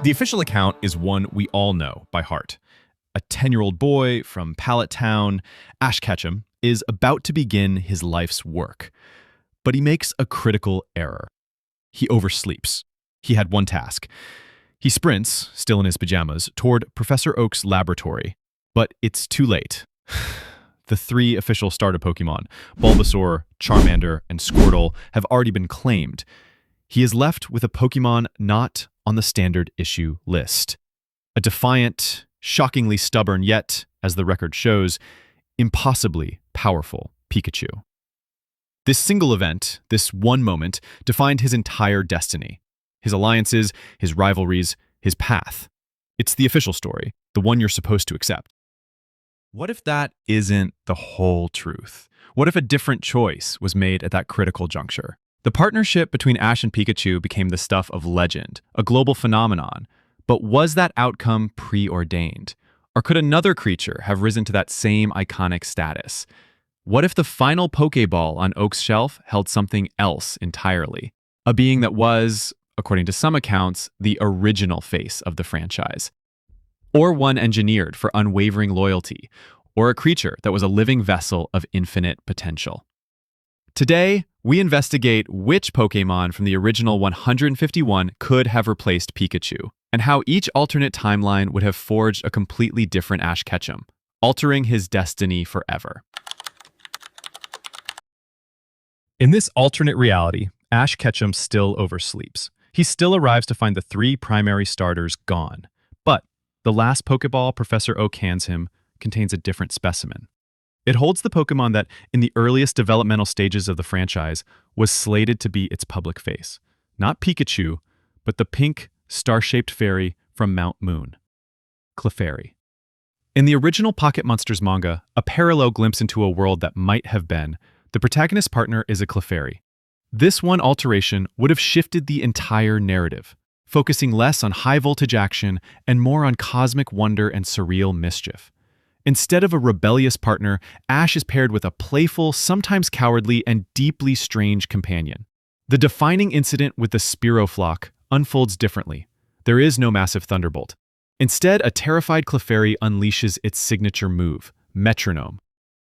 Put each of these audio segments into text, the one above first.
The official account is one we all know by heart. A 10-year-old boy from Pallet Town, Ash Ketchum, is about to begin his life's work. But he makes a critical error. He oversleeps. He had one task. He sprints, still in his pajamas, toward Professor Oak's laboratory. But it's too late. The three official starter Pokémon, Bulbasaur, Charmander, and Squirtle, have already been claimed. He is left with a Pokémon not on the standard issue list. A defiant, shockingly stubborn, yet, as the record shows, impossibly powerful Pikachu. This single event, this one moment, defined his entire destiny. His alliances, his rivalries, his path. It's the official story, the one you're supposed to accept. What if that isn't the whole truth? What if a different choice was made at that critical juncture? The partnership between Ash and Pikachu became the stuff of legend, a global phenomenon. But was that outcome preordained? Or could another creature have risen to that same iconic status? What if the final Pokeball on Oak's shelf held something else entirely? A being that was, according to some accounts, the original face of the franchise. Or one engineered for unwavering loyalty, or a creature that was a living vessel of infinite potential. Today, we investigate which Pokémon from the original 151 could have replaced Pikachu, and how each alternate timeline would have forged a completely different Ash Ketchum, altering his destiny forever. In this alternate reality, Ash Ketchum still oversleeps. He still arrives to find the three primary starters gone. But the last Pokeball Professor Oak hands him contains a different specimen. It holds the Pokemon that, in the earliest developmental stages of the franchise, was slated to be its public face. Not Pikachu, but the pink, star-shaped fairy from Mount Moon, Clefairy. In the original Pocket Monsters manga, a parallel glimpse into a world that might have been, the protagonist's partner is a Clefairy. This one alteration would have shifted the entire narrative, focusing less on high-voltage action and more on cosmic wonder and surreal mischief. Instead of a rebellious partner, Ash is paired with a playful, sometimes cowardly, and deeply strange companion. The defining incident with the Spearow flock unfolds differently. There is no massive thunderbolt. Instead, a terrified Clefairy unleashes its signature move, Metronome.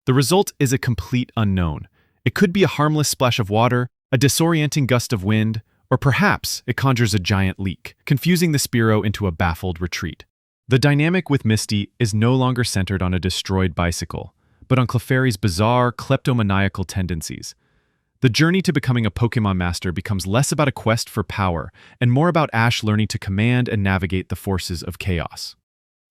The result is a complete unknown. It could be a harmless splash of water, a disorienting gust of wind, or perhaps it conjures a giant leak, confusing the Spearow into a baffled retreat. The dynamic with Misty is no longer centered on a destroyed bicycle, but on Clefairy's bizarre, kleptomaniacal tendencies. The journey to becoming a Pokémon master becomes less about a quest for power and more about Ash learning to command and navigate the forces of chaos.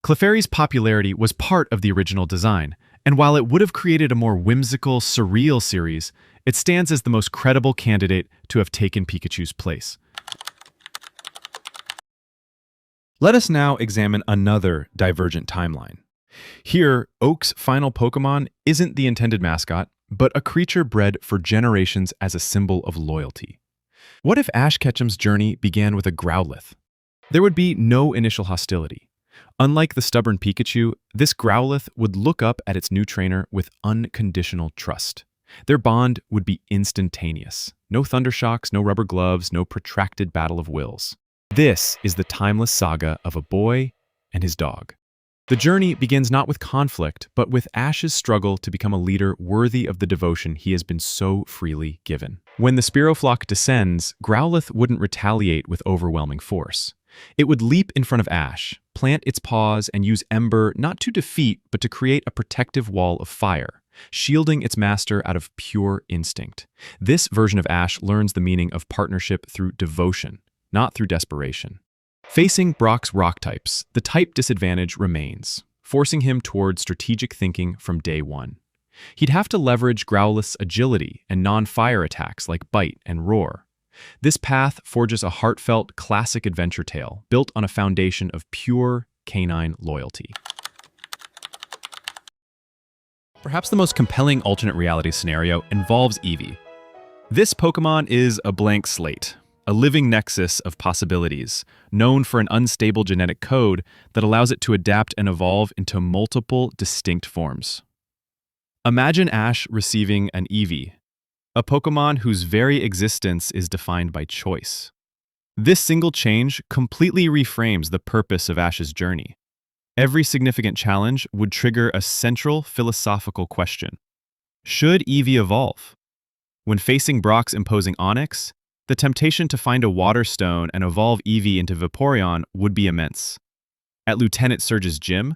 Clefairy's popularity was part of the original design, and while it would have created a more whimsical, surreal series, it stands as the most credible candidate to have taken Pikachu's place. Let us now examine another divergent timeline. Here, Oak's final Pokémon isn't the intended mascot, but a creature bred for generations as a symbol of loyalty. What if Ash Ketchum's journey began with a Growlithe? There would be no initial hostility. Unlike the stubborn Pikachu, this Growlithe would look up at its new trainer with unconditional trust. Their bond would be instantaneous. No thundershocks, no rubber gloves, no protracted battle of wills. This is the timeless saga of a boy and his dog. The journey begins not with conflict, but with Ash's struggle to become a leader worthy of the devotion he has been so freely given. When the Spearow flock descends, Growlithe wouldn't retaliate with overwhelming force. It would leap in front of Ash, plant its paws, and use Ember not to defeat, but to create a protective wall of fire, shielding its master out of pure instinct. This version of Ash learns the meaning of partnership through devotion, not through desperation. Facing Brock's rock types, the type disadvantage remains, forcing him toward strategic thinking from day one. He'd have to leverage Growlithe's agility and non-fire attacks like Bite and Roar. This path forges a heartfelt, classic adventure tale built on a foundation of pure canine loyalty. Perhaps the most compelling alternate reality scenario involves Eevee. This Pokémon is a blank slate, a living nexus of possibilities, known for an unstable genetic code that allows it to adapt and evolve into multiple distinct forms. Imagine Ash receiving an Eevee, a Pokémon whose very existence is defined by choice. This single change completely reframes the purpose of Ash's journey. Every significant challenge would trigger a central philosophical question. Should Eevee evolve? When facing Brock's imposing Onix, the temptation to find a Water Stone and evolve Eevee into Vaporeon would be immense. At Lieutenant Surge's gym,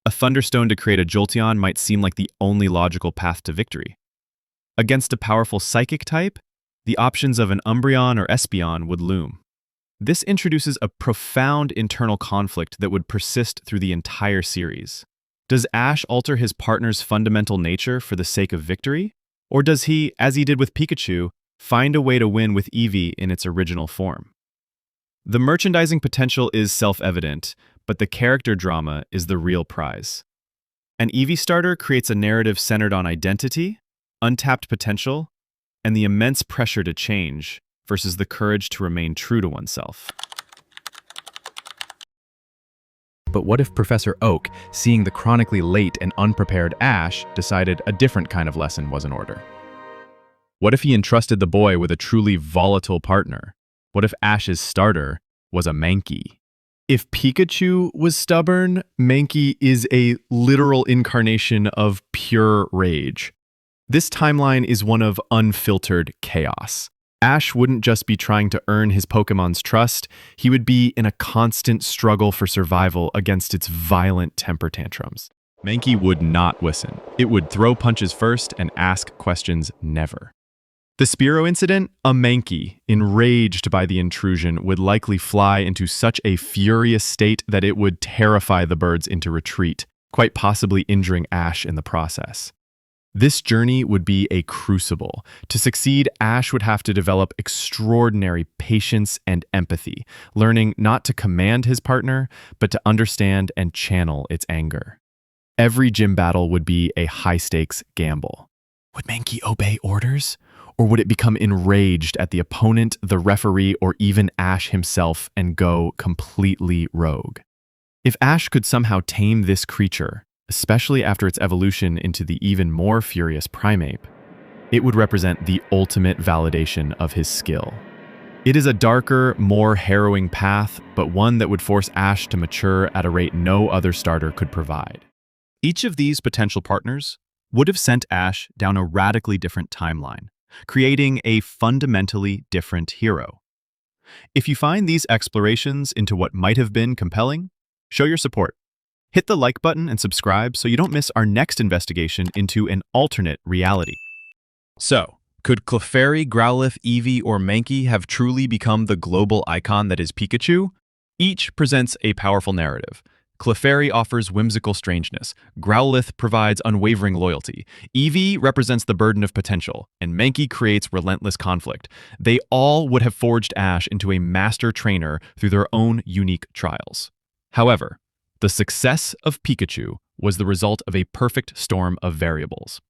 a Thunderstone to create a Jolteon might seem like the only logical path to victory. Against a powerful Psychic type, the options of an Umbreon or Espeon would loom. This introduces a profound internal conflict that would persist through the entire series. Does Ash alter his partner's fundamental nature for the sake of victory? Or does he, as he did with Pikachu, find a way to win with Eevee in its original form? The merchandising potential is self-evident, but the character drama is the real prize. An Eevee starter creates a narrative centered on identity, untapped potential, and the immense pressure to change versus the courage to remain true to oneself. But what if Professor Oak, seeing the chronically late and unprepared Ash, decided a different kind of lesson was in order? What if he entrusted the boy with a truly volatile partner? What if Ash's starter was a Mankey? If Pikachu was stubborn, Mankey is a literal incarnation of pure rage. This timeline is one of unfiltered chaos. Ash wouldn't just be trying to earn his Pokemon's trust, he would be in a constant struggle for survival against its violent temper tantrums. Mankey would not listen. It would throw punches first and ask questions never. The Spearow incident, a Mankey, enraged by the intrusion, would likely fly into such a furious state that it would terrify the birds into retreat, quite possibly injuring Ash in the process. This journey would be a crucible. To succeed, Ash would have to develop extraordinary patience and empathy, learning not to command his partner, but to understand and channel its anger. Every gym battle would be a high-stakes gamble. Would Mankey obey orders? Or would it become enraged at the opponent, the referee, or even Ash himself and go completely rogue? If Ash could somehow tame this creature, especially after its evolution into the even more furious Primeape, it would represent the ultimate validation of his skill. It is a darker, more harrowing path, but one that would force Ash to mature at a rate no other starter could provide. Each of these potential partners would have sent Ash down a radically different timeline, creating a fundamentally different hero. If you find these explorations into what might have been compelling, show your support. Hit the like button and subscribe so you don't miss our next investigation into an alternate reality. So, could Clefairy, Growlithe, Eevee, or Mankey have truly become the global icon that is Pikachu? Each presents a powerful narrative. Clefairy offers whimsical strangeness, Growlithe provides unwavering loyalty, Eevee represents the burden of potential, and Mankey creates relentless conflict. They all would have forged Ash into a master trainer through their own unique trials. However, the success of Pikachu was the result of a perfect storm of variables.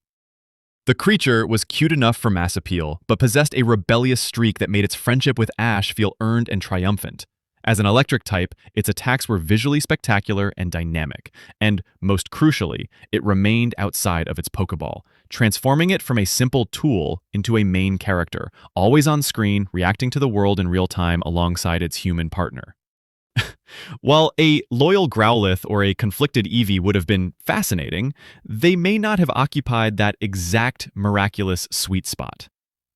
The creature was cute enough for mass appeal, but possessed a rebellious streak that made its friendship with Ash feel earned and triumphant. As an electric type, its attacks were visually spectacular and dynamic, and, most crucially, it remained outside of its Pokeball, transforming it from a simple tool into a main character, always on screen, reacting to the world in real time alongside its human partner. While a loyal Growlithe or a conflicted Eevee would have been fascinating, they may not have occupied that exact miraculous sweet spot.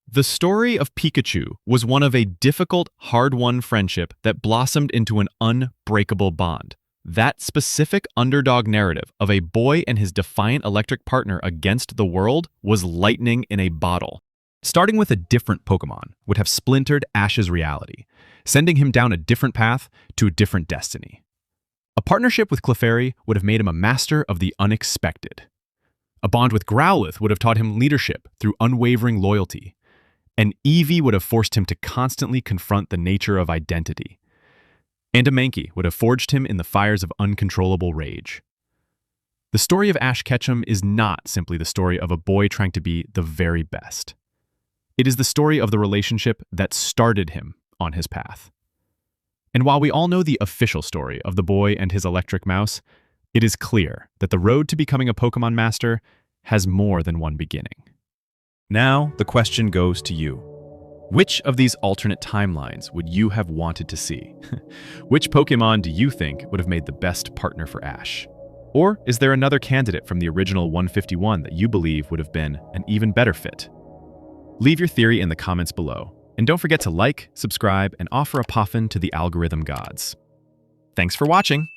The story of Pikachu was one of a difficult, hard-won friendship that blossomed into an unbreakable bond. That specific underdog narrative of a boy and his defiant electric partner against the world was lightning in a bottle. Starting with a different Pokémon would have splintered Ash's reality, sending him down a different path to a different destiny. A partnership with Clefairy would have made him a master of the unexpected. A bond with Growlithe would have taught him leadership through unwavering loyalty. And Eevee would have forced him to constantly confront the nature of identity. And a Mankey would have forged him in the fires of uncontrollable rage. The story of Ash Ketchum is not simply the story of a boy trying to be the very best. It is the story of the relationship that started him on his path. And while we all know the official story of the boy and his electric mouse, it is clear that the road to becoming a Pokémon master has more than one beginning. Now, the question goes to you. Which of these alternate timelines would you have wanted to see? Which Pokémon do you think would have made the best partner for Ash? Or is there another candidate from the original 151 that you believe would have been an even better fit? Leave your theory in the comments below, and don't forget to like, subscribe, and offer a puffin to the algorithm gods. Thanks for watching!